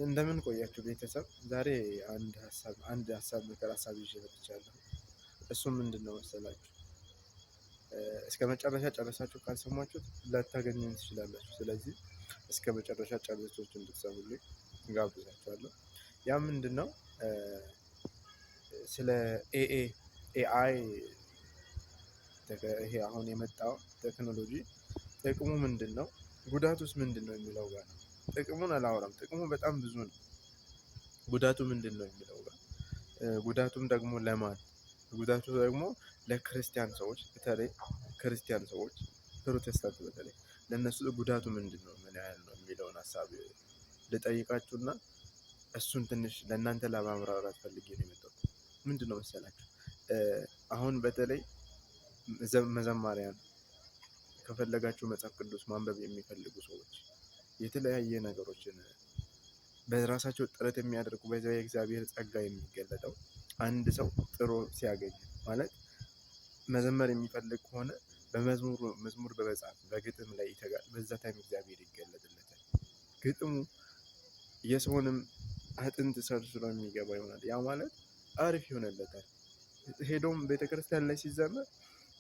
እንደምን ቆያችሁ ቤተሰብ? ዛሬ አንድ ሀሳብ ምክር ሀሳብ ይዤ መጥቻለሁ። እሱም ምንድን ነው መሰላችሁ? እስከ መጨረሻ ጨረሳችሁ ካልሰማችሁት ላታገኙኝ ትችላላችሁ። ስለዚህ እስከ መጨረሻ ጨርሳችሁ እንድትሰሙልኝ ጋብዛችኋለሁ። ያ ምንድን ነው? ስለ ኤአይ ይሄ አሁን የመጣው ቴክኖሎጂ ጥቅሙ ምንድን ነው፣ ጉዳቱስ ምንድን ነው የሚለው ጋር ነው። ጥቅሙን አላወራም። ጥቅሙ በጣም ብዙ ነው። ጉዳቱ ምንድን ነው የሚለው ጋር ጉዳቱም ደግሞ ለማን ጉዳቱ ደግሞ ለክርስቲያን ሰዎች፣ በተለይ ክርስቲያን ሰዎች ፕሮቴስታንት በተለይ ለእነሱ ጉዳቱ ምንድን ነው፣ ምን ያህል ነው የሚለውን ሀሳብ ልጠይቃችሁና እሱን ትንሽ ለእናንተ ለማብራራት ፈልጌ ነው የመጣሁት። ምንድን ነው መሰላችሁ? አሁን በተለይ መዘማሪያን ከፈለጋችሁ መጽሐፍ ቅዱስ ማንበብ የሚፈልጉ ሰዎች የተለያየ ነገሮችን በራሳቸው ጥረት የሚያደርጉ በዚያ የእግዚአብሔር ጸጋ የሚገለጠው አንድ ሰው ጥሮ ሲያገኝ ማለት መዘመር የሚፈልግ ከሆነ መዝሙር በመጻፍ በግጥም ላይ ይተጋል። በዛ ታይም እግዚአብሔር ይገለጥለታል። ግጥሙ የሰውንም አጥንት ሰርስሮ የሚገባ ይሆናል። ያ ማለት አሪፍ ይሆንለታል። ሄዶም ቤተክርስቲያን ላይ ሲዘመር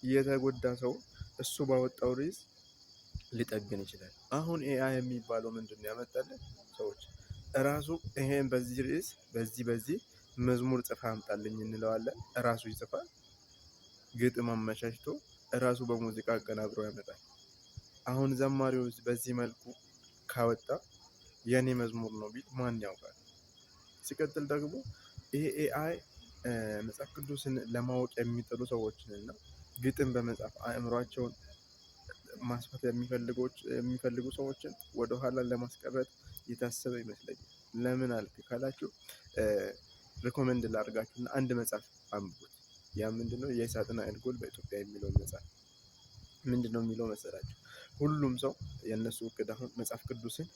የተጎዳ ሰው እሱ ባወጣው ርዕስ ሊጠግን ይችላል። አሁን ኤአይ የሚባለው ምንድን ነው ያመጣልን? ሰዎች እራሱ ይሄን በዚህ ርዕስ በዚህ መዝሙር ጽፋ አምጣልኝ እንለዋለን። እራሱ ይጽፋል። ግጥም አመቻችቶ እራሱ በሙዚቃ አቀናብሮ ያመጣል። አሁን ዘማሪው በዚህ መልኩ ካወጣ የኔ መዝሙር ነው ቢል ማን ያውቃል? ሲቀጥል ደግሞ ይሄ ኤአይ መጽሐፍ ቅዱስን ለማወቅ የሚጥሩ ሰዎችን እና ግጥም በመጻፍ አእምሯቸውን ማስፋት የሚፈልጉ ሰዎችን ወደኋላ ለማስቀረት የታሰበ ይመስለኛል። ለምን አልክ ካላችሁ ሪኮመንድ ላድርጋችሁና አንድ መጽሐፍ አንብቡት። ያ ምንድነው? የሳጥናኤል ጎል በኢትዮጵያ የሚለው መጽሐፍ ምንድነው የሚለው መሰላችሁ? ሁሉም ሰው የእነሱ እቅድ አሁን መጽሐፍ ቅዱስን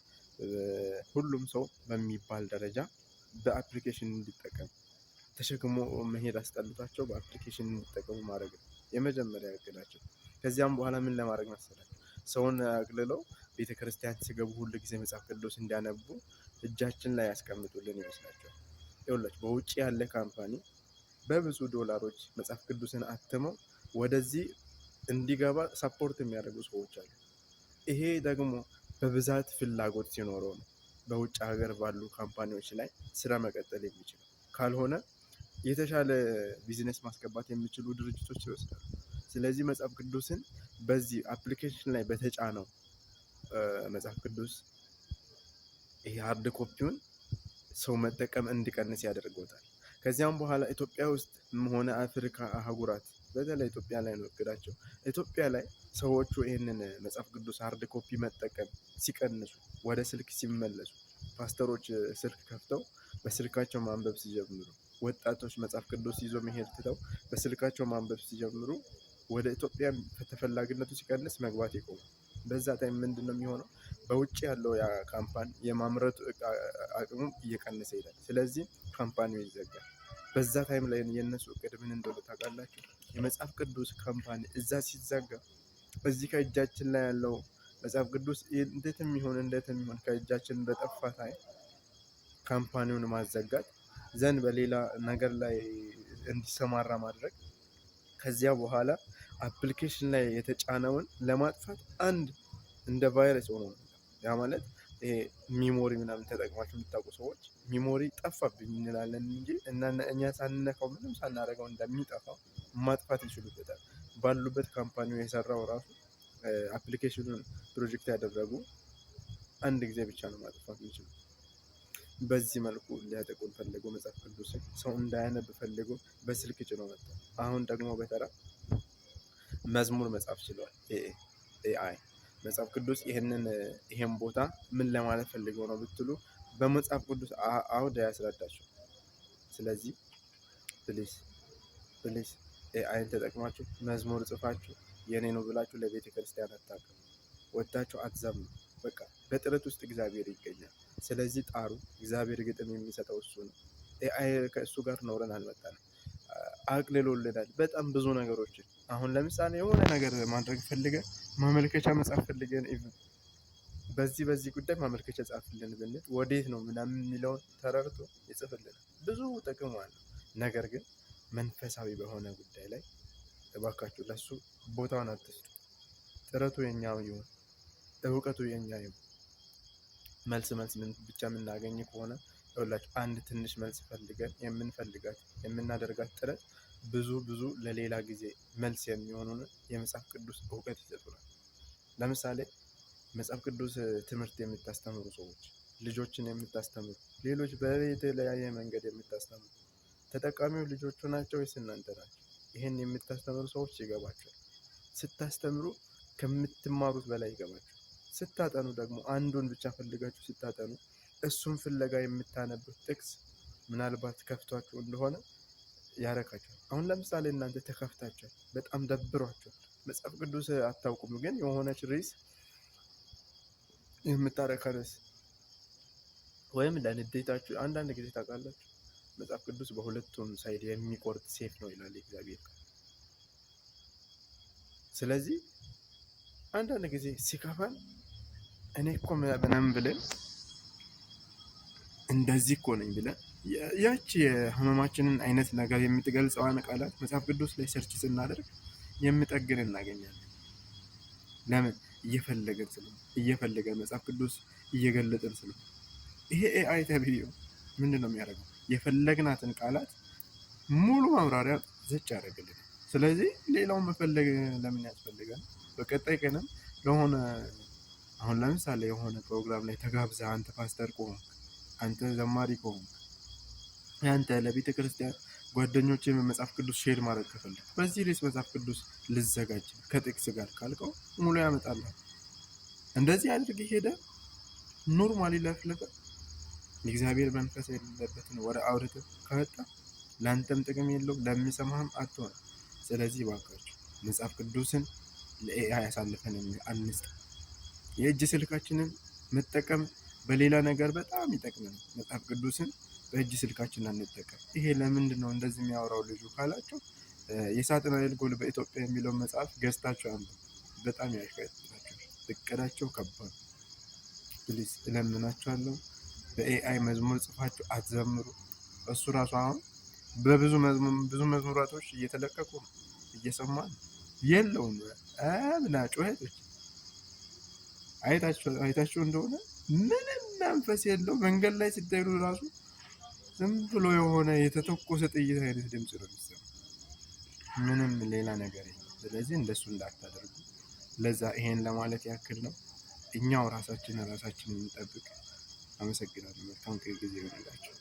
ሁሉም ሰው በሚባል ደረጃ በአፕሊኬሽን እንዲጠቀም ተሸክሞ መሄድ አስጠልቷቸው በአፕሊኬሽን እንዲጠቀሙ ማድረግ ነው የመጀመሪያ እቅዳቸው። ከዚያም በኋላ ምን ለማድረግ መሰላችሁ? ሰውን አቅልለው ቤተክርስቲያን ሲገቡ ሁሉ ጊዜ መጽሐፍ ቅዱስ እንዲያነቡ እጃችን ላይ ያስቀምጡልን ይመስላቸዋል። ይኸውላችሁ በውጭ ያለ ካምፓኒ በብዙ ዶላሮች መጽሐፍ ቅዱስን አትመው ወደዚህ እንዲገባ ሰፖርት የሚያደርጉ ሰዎች አሉ። ይሄ ደግሞ በብዛት ፍላጎት ሲኖረው ነው በውጭ ሀገር ባሉ ካምፓኒዎች ላይ ስራ መቀጠል የሚችል። ካልሆነ የተሻለ ቢዝነስ ማስገባት የሚችሉ ድርጅቶች ይወስዳሉ። ስለዚህ መጽሐፍ ቅዱስን በዚህ አፕሊኬሽን ላይ በተጫነው መጽሐፍ ቅዱስ ይሄ ሃርድ ኮፒውን ሰው መጠቀም እንዲቀንስ ያደርገውታል። ከዚያም በኋላ ኢትዮጵያ ውስጥ ሆነ አፍሪካ አህጉራት በተለይ ኢትዮጵያ ላይ ነው እቅዳቸው። ኢትዮጵያ ላይ ሰዎቹ ይህንን መጽሐፍ ቅዱስ ሃርድ ኮፒ መጠቀም ሲቀንሱ፣ ወደ ስልክ ሲመለሱ፣ ፓስተሮች ስልክ ከፍተው በስልካቸው ማንበብ ሲጀምሩ፣ ወጣቶች መጽሐፍ ቅዱስ ይዞ መሄድ ትተው በስልካቸው ማንበብ ሲጀምሩ፣ ወደ ኢትዮጵያ ተፈላጊነቱ ሲቀንስ መግባት ይቆማል። በዛ ታይም ምንድን ነው የሚሆነው? በውጭ ያለው ያ ካምፓኒ የማምረቱ አቅሙ እየቀነሰ ይሄዳል። ስለዚህ ካምፓኒው ይዘጋል። በዛ ታይም ላይ የእነሱ እቅድ ምን እንደሆነ ታውቃላችሁ? የመጽሐፍ ቅዱስ ካምፓኒ እዛ ሲዘጋ እዚህ ከእጃችን ላይ ያለው መጽሐፍ ቅዱስ እንዴትም ይሆን ከእጃችን በጠፋ ታይም ካምፓኒውን ማዘጋት ዘንድ በሌላ ነገር ላይ እንዲሰማራ ማድረግ። ከዚያ በኋላ አፕሊኬሽን ላይ የተጫነውን ለማጥፋት አንድ እንደ ቫይረስ ሆኖ ነው። ያ ማለት ይሄ ሚሞሪ ምናምን ተጠቅማችሁ የምታውቁ ሰዎች ሚሞሪ ጠፋብኝ እንላለን እንጂ እኛ ሳንነካው ምንም ሳናደርገው እንደሚጠፋው ማጥፋት ይችሉበታል። ባሉበት ካምፓኒው የሰራው ራሱ አፕሊኬሽኑን ፕሮጀክት ያደረጉ አንድ ጊዜ ብቻ ነው ማጥፋት የሚችሉ። በዚህ መልኩ ሊያጠቁን ፈልገው መጽሐፍ ቅዱስን ሰው እንዳያነብ ፈልገው በስልክ ጭኖ መጣ። አሁን ደግሞ በተራ መዝሙር መጻፍ ችሏል ኤአይ። መጽሐፍ ቅዱስ ይሄን ቦታ ምን ለማለት ፈልገው ነው ብትሉ በመጽሐፍ ቅዱስ አውድ ያስረዳችሁ። ስለዚህ ፕሊስ ኤአይን ተጠቅማችሁ መዝሙር ጽፋችሁ የኔ ነው ብላችሁ ለቤተ ክርስቲያን አታውቅም፣ ወጣችሁ አትዘምሩ። በቃ በጥረት ውስጥ እግዚአብሔር ይገኛል። ስለዚህ ጣሩ። እግዚአብሔር ግጥም የሚሰጠው እሱ ነው። ኤአይ ከእሱ ጋር ኖረን አልመጣንም። አቅልሎልናል በጣም ብዙ ነገሮችን። አሁን ለምሳሌ የሆነ ነገር ማድረግ ፈልገን ማመልከቻ መጻፍ ፈልገን በዚህ ጉዳይ ማመልከቻ ጻፍልን ብንል ወዴት ነው ምናምን የሚለውን ተረድቶ ይጽፍልናል። ብዙ ጥቅም አለው። ነገር ግን መንፈሳዊ በሆነ ጉዳይ ላይ እባካችሁ ለሱ ቦታውን አትስጡ። ጥረቱ የኛው ይሁን፣ እውቀቱ የኛ ይሁን። መልስ ብቻ የምናገኝ ከሆነ ሁላችሁ አንድ ትንሽ መልስ ፈልገን የምናደርጋት ጥረት ብዙ ለሌላ ጊዜ መልስ የሚሆኑን የመጽሐፍ ቅዱስ እውቀት ይሰጡናል። ለምሳሌ መጽሐፍ ቅዱስ ትምህርት የምታስተምሩ ሰዎች፣ ልጆችን የምታስተምሩ፣ ሌሎች በተለያየ መንገድ የምታስተምሩ ተጠቃሚው ልጆቹ ናቸው ወይስ እናንተ ናቸው? ይህን የምታስተምሩ ሰዎች ይገባቸዋል። ስታስተምሩ ከምትማሩት በላይ ይገባቸዋል። ስታጠኑ ደግሞ አንዱን ብቻ ፈልጋችሁ ስታጠኑ እሱን ፍለጋ የምታነቡት ጥቅስ ምናልባት ከፍቷችሁ እንደሆነ ያረካችኋል። አሁን ለምሳሌ እናንተ ተከፍታችኋል፣ በጣም ደብሯችኋል፣ መጽሐፍ ቅዱስ አታውቁም፣ ግን የሆነች ርዕስ የምታረካ ርዕስ ወይም ለንዴታችሁ አንዳንድ ጊዜ ታውቃላችሁ መጽሐፍ ቅዱስ በሁለቱም ሳይድ የሚቆርጥ ሴፍ ነው ይላል እግዚአብሔር። ስለዚህ አንዳንድ ጊዜ ሲከፋን እኔ እኮ ምናምን ብለን እንደዚህ እኮ ነኝ ብለን ያቺ የህመማችንን አይነት ነገር የምትገልጸዋን ቃላት መጽሐፍ ቅዱስ ላይ ሰርች ስናደርግ የሚጠግን እናገኛለን። ለምን? እየፈለገን መጽሐፍ ቅዱስ እየገለጥን ስለሆነ። ይሄ ኤአይ ተብዬው ምንድን ነው የሚያደርገው? የፈለግናትን ቃላት ሙሉ ማብራሪያ ዘጭ ያደርግልን። ስለዚህ ሌላውን መፈለግ ለምን ያስፈልጋል? በቀጣይ ቀንም ለሆነ አሁን ለምሳሌ የሆነ ፕሮግራም ላይ ተጋብዘህ አንተ ፓስተር ከሆንክ፣ አንተ ዘማሪ ከሆንክ፣ አንተ ለቤተ ክርስቲያን ጓደኞች መጽሐፍ ቅዱስ ሼር ማድረግ ከፈለግ በዚህ ርዕስ መጽሐፍ ቅዱስ ልዘጋጅ ከጥቅስ ጋር ካልከው ሙሉ ያመጣልሃል። እንደዚህ አድርግ ሄደ ኖርማሊ ለፍለፈ የእግዚአብሔር መንፈስ የሌለበትን ወደ አውርተህ ከወጣ ለአንተም ጥቅም የለውም፣ ለሚሰማህም አትሆንም። ስለዚህ እባካችሁ መጽሐፍ ቅዱስን ለኤአይ አሳልፈን አንስጥ። የእጅ ስልካችንን መጠቀም በሌላ ነገር በጣም ይጠቅመናል። መጽሐፍ ቅዱስን በእጅ ስልካችን አንጠቀም። ይሄ ለምንድን ነው እንደዚህ የሚያወራው ልጁ ካላችሁ፣ የሳጥናኤል ጎል በኢትዮጵያ የሚለውን መጽሐፍ ገዝታችሁ አንብቡ። በጣም ያሽቃጥላችሁ። እቅዳቸው ከባድ። ፕሊዝ እለምናችኋለሁ። በኤአይ መዝሙር ጽፋችሁ አትዘምሩ። እሱ ራሱ አሁን በብዙ መዝሙራቶች እየተለቀቁ ነው፣ እየሰማን የለውም ብላ ጩኸቶች አይታችሁ እንደሆነ ምንም መንፈስ የለው። መንገድ ላይ ስትሄዱ ራሱ ዝም ብሎ የሆነ የተተኮሰ ጥይት አይነት ድምፅ ነው የሚሰማው፣ ምንም ሌላ ነገር የለም። ስለዚህ እንደሱ እንዳታደርጉ። ለዛ ይሄን ለማለት ያክል ነው። እኛው ራሳችንን እንጠብቅ። አመሰግናለሁ። መልካም ጊዜ ይሆንላችሁ።